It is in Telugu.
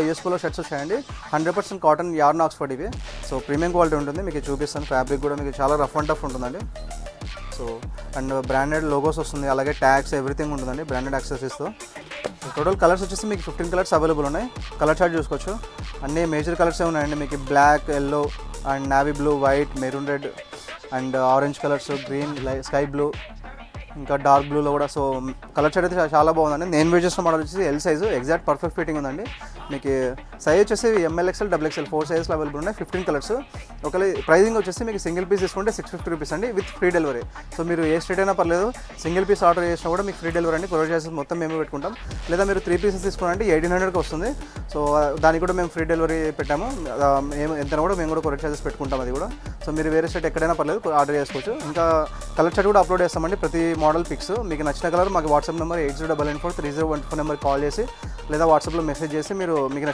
యూఎస్ పోలో షర్ట్స్ వచ్చాయండి. 100% కాటన్ యార్న్ ఆక్స్ఫర్డ్ ఇవి. సో ప్రీమియం క్వాలిటీ ఉంటుంది. మీకు చూపిస్తాను. ఫ్యాబ్రిక్ కూడా మీకు చాలా రఫ్ అండ్ టఫ్ ఉంటుందండి. సో అండ్ బ్రాండెడ్ లోగోస్ వస్తుంది, అలాగే ట్యాగ్స్ ఎవ్రీథింగ్ ఉంటుందండి బ్రాండెడ్ యాక్సెసరీస్తో. టోటల్ కలర్స్ వచ్చేసి మీకు 15 కలర్స్ అవైలబుల్ ఉన్నాయి. కలర్ చార్ట్ చూసుకోవచ్చు. అన్ని మేజర్ కలర్సే ఉన్నాయండి. మీకు black, yellow and navy blue, white, maroon red and orange colours, green, sky blue, ఇంకా డార్క్ బ్లూలో కూడా. సో కలర్ చార్ట్ అయితే చాలా బాగుందండి. నేను యూజ్ చేసిన మోడల్ వచ్చేసి L size, exact perfect fitting ఉందండి. మీకు సైజ్ వచ్చేసి ఎంఎల్ ఎక్స్ఎల్, డబుల్ ఎక్స్ఎల్ 4 సైజెస్లో అవైలబుల్ ఉన్నాయి. 15 కలర్స్. ఒకవేళ ప్రైజింగ్ వచ్చేసి మీకు సింగిల్ పీస్ తీసుకుంటే 650 రూపీస్ అండి, విత్ ఫ్రీ డెలివరీ. సో మీరు ఏ స్టేట్ అయినా పర్లేదు, సింగిల్ పీస్ ఆర్డర్ చేసినా కూడా మీకు ఫ్రీ డెలివరీ అండి. కొరియర్ చార్జెస్ మొత్తం మేము పెట్టుకుంటాం. లేదా మీరు 3 పీసెస్ తీసుకున్నారంటే 1800కి వస్తుంది. సో దానికి కూడా మేము ఫ్రీ డెలివరీ పెట్టాము. ఎంత కూడా మేము కూడా కొరియర్ చార్జెస్ పెట్టుకుంటాం అది కూడా. సో మీరు వేరే స్టేట్ ఎక్కడైనా పర్లేదు ఆర్డర్ చేసుకోవచ్చు. ఇంకా కలర్ చార్ట్ కూడా అప్లోడ్ చేస్తామండి, ప్రతి మోడల్ పిక్స్. మీకు నచ్చిన కలర్ మాకు వాట్సాప్ నెంబర్ 80943014 నెంబర్ కాల్ చేసి లేదా వాట్సాప్లో మెసేజ్ చేసి మీరు మీకు